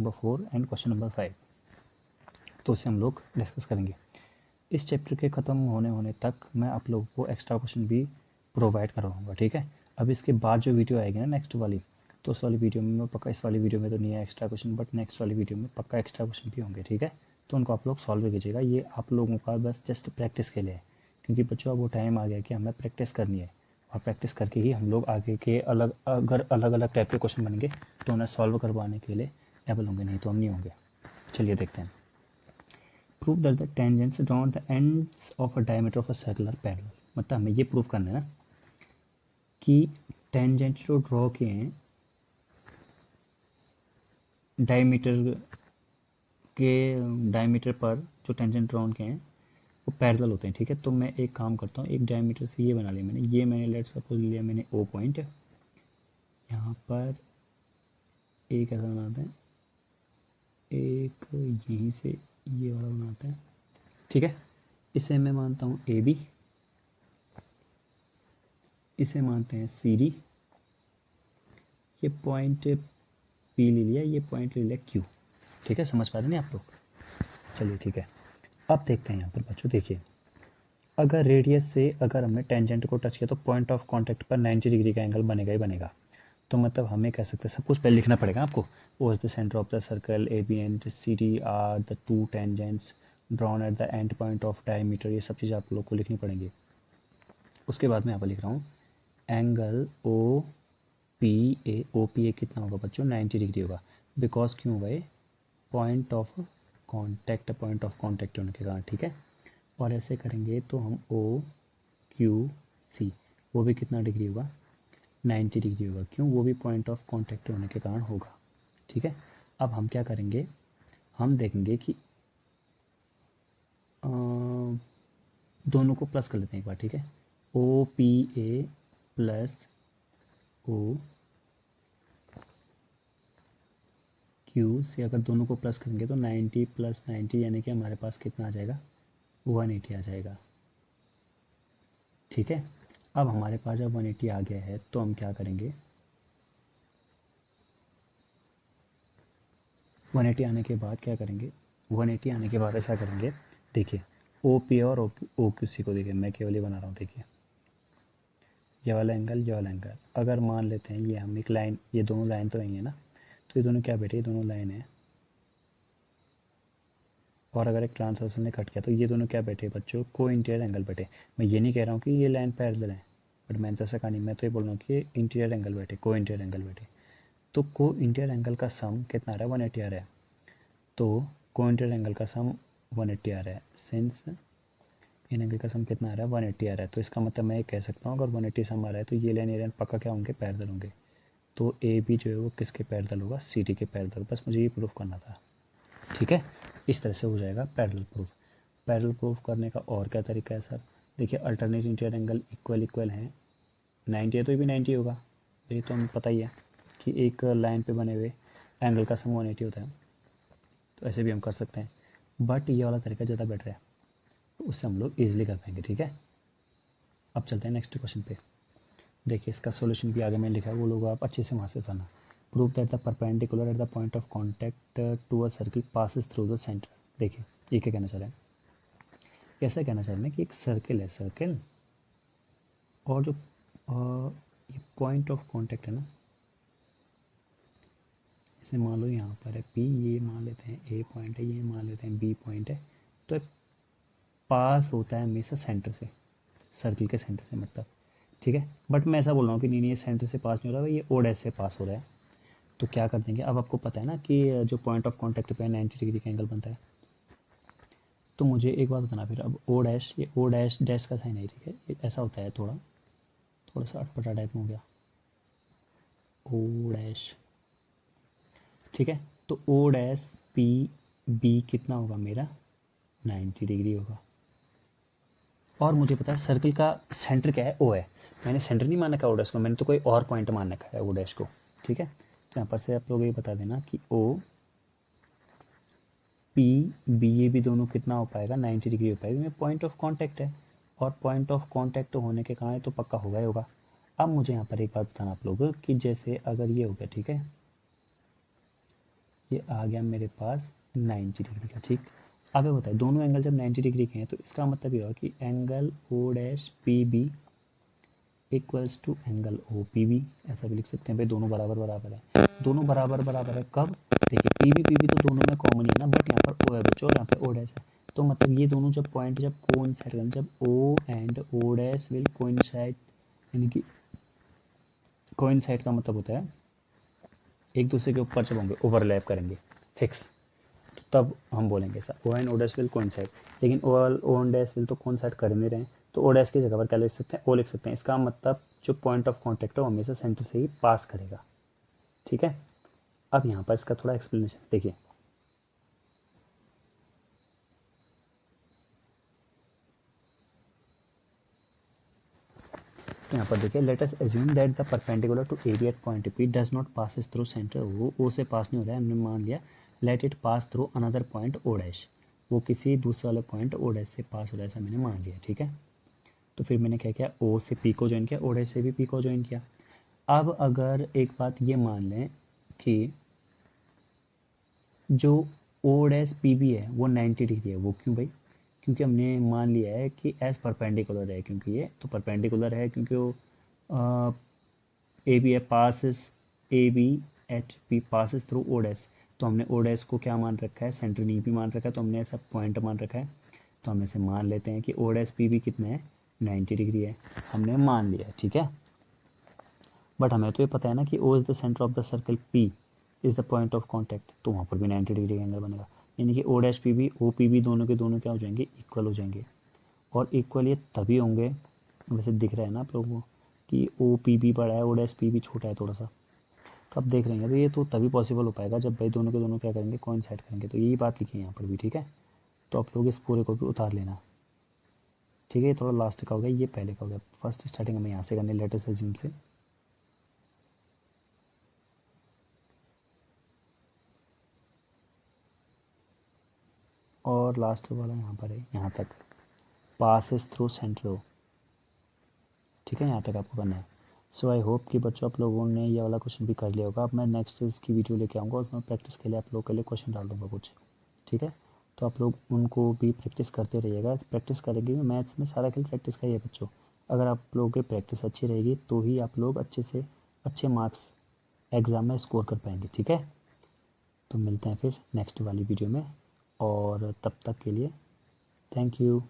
Number 4 and question number 5, तो उसे हम लोग डिस्कस करेंगे। इस चैप्टर के ख़त्म होने तक मैं आप लोगों को एक्स्ट्रा क्वेश्चन भी प्रोवाइड करवाऊँगा, ठीक है। अब इसके बाद जो वीडियो आएगी ना नेक्स्ट वाली, तो उस वाली वीडियो में मैं पक्का, इस वाली वीडियो में तो नहीं है एक्स्ट्रा क्वेश्चन, बट नेक्स्ट वाली वीडियो में पक्का एक्स्ट्रा क्वेश्चन भी होंगे, ठीक है। तो उनको आप लोग सॉल्व कीजिएगा। ये आप लोगों का बस जस्ट प्रैक्टिस के लिए है, क्योंकि बच्चों अब वो टाइम आ गया कि हमें प्रैक्टिस करनी है, और प्रैक्टिस करके ही हम लोग आगे के अगर अलग अलग टाइप के क्वेश्चन बनेंगे तो उन्हें सॉल्व करवाने के लिए एबल होंगे, नहीं तो हम नहीं होंगे। चलिए देखते हैं। Prove that the tangents drawn the ends of a diameter of a circular parallel, मतलब हमें ये प्रूव करना है ना कि टेंजेंट जो ड्रॉ किए हैं डायमीटर पर जो टेंजेंट ड्रॉन के हैं वो पैरेलल होते हैं, ठीक है। तो मैं एक काम करता हूँ, एक डायमीटर से ये बना लिया मैंने लेट सपोज लिया मैंने ओ पॉइंट, यहाँ पर एक ऐसा बनाते हैं, एक यहीं से ये वाला बनाते हैं, ठीक है। इसे मैं मानता हूँ ए बी, इसे मानते हैं सी डी, ये पॉइंट पी ले लिया, ये पॉइंट ले लिया क्यू, ठीक है। समझ पा रहे नहीं आप लोग? चलिए ठीक है। अब देखते हैं यहाँ पर बच्चों, देखिए अगर रेडियस से अगर हमने टेंजेंट को टच किया तो पॉइंट ऑफ कांटेक्ट पर 90 डिग्री का एंगल बनेगा ही बनेगा। तो मतलब हमें कह सकते हैं, सब कुछ पहले लिखना पड़ेगा आपको। O is the centre of the circle, A B and C D are the two tangents drawn at the end point of diameter, ये सब चीज़ें आप लोग को लिखनी पड़ेंगी। उसके बाद मैं यहाँ पर लिख रहा हूँ एंगल ओ पी ए कितना होगा बच्चों? 90 डिग्री होगा। बिकॉज क्यों होगा ये? पॉइंट ऑफ कांटेक्ट होने के कारण, ठीक है। और ऐसे करेंगे तो हम ओ क्यू सी, वो भी कितना डिग्री होगा? 90 डिग्री होगा। क्यों? वो भी पॉइंट ऑफ कांटेक्ट होने के कारण होगा, ठीक है। अब हम क्या करेंगे, हम देखेंगे कि दोनों को प्लस कर लेते हैं एक बार, ठीक है। O P A plus O Q से अगर दोनों को प्लस करेंगे तो 90 प्लस 90 यानी कि हमारे पास कितना आ जाएगा? 180 आ जाएगा, ठीक है। अब हमारे पास जब 180 आ गया है तो हम क्या करेंगे, 180 आने के बाद क्या करेंगे, 180 आने के बाद ऐसा करेंगे, देखिए ओ पी और ओ क्यू सी को देखिए, मैं केवल ये बना रहा हूँ, देखिए ये वाला एंगल, ये वाला एंगल, अगर मान लेते हैं ये हम एक लाइन, ये दोनों लाइन तो नहीं है ना, तो ये दोनों क्या बैठे, ये दोनों लाइन है। और अगर एक ट्रांसवर्सल ने कट किया तो ये दोनों क्या बैठे बच्चों? को इंटीरियर एंगल बैठे। मैं ये नहीं कह रहा हूँ कि ये लाइन पैरेलल है, बट मैंने तो ऐसा कहा नहीं, मैं तो ये बोल रहा हूँ कि इंटीरियर एंगल बैठे, को इंटीरियर एंगल बैठे। तो को इंटीरियर एंगल का सम कितना आ रहा है? 180 आ रहा है। तो को इंटीरियर एंगल का सम 180 आ रहा है, सिंस इन एंगल का सम कितना आ रहा है? 180 आ रहा है। तो इसका मतलब मैं ये कह सकता हूँ अगर 180 सम आ रहा है तो ये लाइन, ये लाइन पक्का क्या होंगे? पैरेलल होंगे। तो ए बी जो है वो किसके पैरेलल होगा? सी डी के पैरेलल। बस मुझे ये प्रूफ करना था, ठीक है। इस तरह से हो जाएगा पैरेलल प्रूफ। पैरेलल प्रूफ करने का और क्या तरीका है सर? देखिए अल्टरनेट इंटीरियर एंगल इक्वल हैं, 90 है तो ये भी 90 होगा, ये तो हमें पता ही है कि एक लाइन पे बने हुए एंगल का सम 180 होता है। तो ऐसे भी हम कर सकते हैं, बट ये वाला तरीका ज़्यादा बेटर है, तो उससे हम लोग ईजिली कर पाएंगे, ठीक है। अब चलते हैं नेक्स्ट क्वेश्चन पे। देखिए इसका सॉल्यूशन भी आगे मैंने लिखा है, वो लोग आप अच्छे से वहाँ से उठाना। Prove that the perpendicular at the point of contact to a circle passes through the centre. देखिए ये क्या कहना चाह रहे हैं, कैसा कहना चाह रहे हैं कि एक सर्किल है, सर्किल, और जो ये पॉइंट ऑफ कांटेक्ट है ना, जैसे मान लो यहाँ पर है P, ये मान लेते हैं A पॉइंट है, ये मान लेते हैं B पॉइंट है, तो पास होता है हमेशा सेंटर से, सर्किल के सेंटर से मतलब, ठीक है। बट मैं ऐसा बोल रहा हूँ कि नहीं ये सेंटर से पास नहीं हो रहा है, ये ओ डैश से पास हो रहा है। तो क्या कर देंगे, अब आपको पता है ना कि जो पॉइंट ऑफ कॉन्टैक्ट पे 90 डिग्री का एंगल बनता है। तो मुझे एक बात बताना फिर, अब ओ डैश, ये ओ डैश डैश का साइन है, ठीक है, ये ऐसा होता है, थोड़ा थोड़ा सा अटपटा टाइप में हो गया, ओ डैश, ठीक है। तो ओ डैश पी बी कितना होगा मेरा? 90 डिग्री होगा। और मुझे पता है सर्किल का सेंटर क्या है? ओ है। मैंने सेंटर नहीं मान रखा ओ डैश को, मैंने तो कोई और पॉइंट मान रखा है ओ डैश को, ठीक है। तो यहाँ पर से आप लोग ये बता देना कि ओ पी बी, ये भी दोनों कितना हो पाएगा? 90 डिग्री हो पाएगा, क्योंकि पॉइंट ऑफ कांटेक्ट है, और पॉइंट ऑफ कांटेक्ट होने के कारण तो पक्का होगा ही होगा। अब मुझे यहाँ पर एक बात बताना आप लोग कि जैसे अगर ये हो गया, ठीक है, ये आ गया मेरे पास 90 डिग्री का। ठीक, अब ये होता है दोनों एंगल जब 90 डिग्री के हैं तो इसका मतलब ये होगा कि angle O dash P B equals to angle O P B, ऐसा भी लिख सकते हैं भाई, दोनों बराबर बराबर है। दोनों बराबर बराबर है कब? देखिए पी बी तो दोनों में कॉमन ही है ना, बट यहाँ पर ओ है बच्चों और यहाँ पर ओ डैश है, तो मतलब ये दोनों जब पॉइंट जब कोइंसाइड करेंगे, जब O and O dash will coincide, यानी कि कोइंसाइड का मतलब होता है एक दूसरे के ऊपर जब होंगे ओवरलैप करेंगे फिक्स, तो तब हम बोलेंगे sir O and O dash will coincide. लेकिन ओ एंड डैश विल तो कोइंसाइड कर नहीं रहे हैं, तो ओ डैश की जगह पर क्या लिख सकते हैं? ओ लिख सकते हैं। इसका मतलब जो पॉइंट ऑफ कॉन्टैक्ट है वो हमेशा सेंटर से ही पास करेगा। ठीक है, अब यहाँ पर इसका थोड़ा एक्सप्लेनेशन देखिए। तो यहाँ पर देखिए, let us assume that the perpendicular to AB at point P does not passes through centre O से पास नहीं हो रहा है, हमने मान लिया। Let it pass through another point O dash, वो किसी दूसरे वाले पॉइंट ओ डैश से पास हो रहा है, ऐसा मैंने मान लिया। ठीक है, तो फिर मैंने क्या किया, ओ से पी को ज्वाइन किया, ओ डैश से भी पी को ज्वाइन किया। अब अगर एक बात ये मान लें कि जो ओ डैश पी बी है वो 90 डिग्री है, वो क्यों भाई? क्योंकि हमने मान लिया है कि एज परपेंडिकुलर है, क्योंकि ये तो परपेंडिकुलर है, क्योंकि वो ए बी है passes, A B at P passes through O dash, तो हमने ओ डैश को क्या मान रखा है? सेंटर नहीं भी मान रखा है, तो हमने ऐसा पॉइंट मान रखा है, तो हम ऐसे मान लेते हैं कि ओ डैश पी बी कितना है? 90 डिग्री है, हमने मान लिया है। ठीक है, बट हमें तो ये पता है ना कि O is the centre of the circle, P is the point of contact, तो वहाँ पर भी 90 डिग्री का एंगल बनेगा। यानी कि O dash P B O P B दोनों के दोनों क्या हो जाएंगे? इक्वल हो जाएंगे। और इक्वल ये तभी होंगे, वैसे दिख रहा है ना आप लोगों को कि ओ पी बी बड़ा है, ओ डैश पी बी छोटा है थोड़ा सा, तो आप देख रहे हैं, तो ये तो तभी पॉसिबल हो पाएगा जब भाई दोनों के दोनों क्या करेंगे? कोइंसाइड करेंगे। तो यही बात लिखी है यहाँ पर भी। ठीक है, तो आप लोग इस पूरे को भी उतार लेना। ठीक है, ये थोड़ा लास्ट का हो गया, ये पहले का हो गया। फर्स्ट स्टार्टिंग हमें यहाँ से करनी, लेटेस्ट अज्यूम से, और लास्ट वाला यहाँ पर है, यहाँ तक पासिस थ्रू सेंटर हो। ठीक है, यहाँ तक आपको करना है। सो आई होप कि बच्चों आप लोगों ने ये वाला क्वेश्चन भी कर लिया होगा। अब मैं नेक्स्ट इसकी वीडियो लेके आऊँगा, उसमें प्रैक्टिस के लिए आप लोगों के लिए क्वेश्चन डाल दूँगा कुछ। ठीक है, तो आप लोग उनको भी प्रैक्टिस करते रहिएगा। प्रैक्टिस करेंगे, मैथ्स में सारा खेल प्रैक्टिस का ही है बच्चों। अगर आप लोगों की प्रैक्टिस अच्छी रहेगी तो ही आप लोग अच्छे से अच्छे मार्क्स एग्ज़ाम में स्कोर कर पाएंगे। ठीक है, तो मिलते हैं फिर नेक्स्ट वाली वीडियो में, और तब तक के लिए थैंक यू।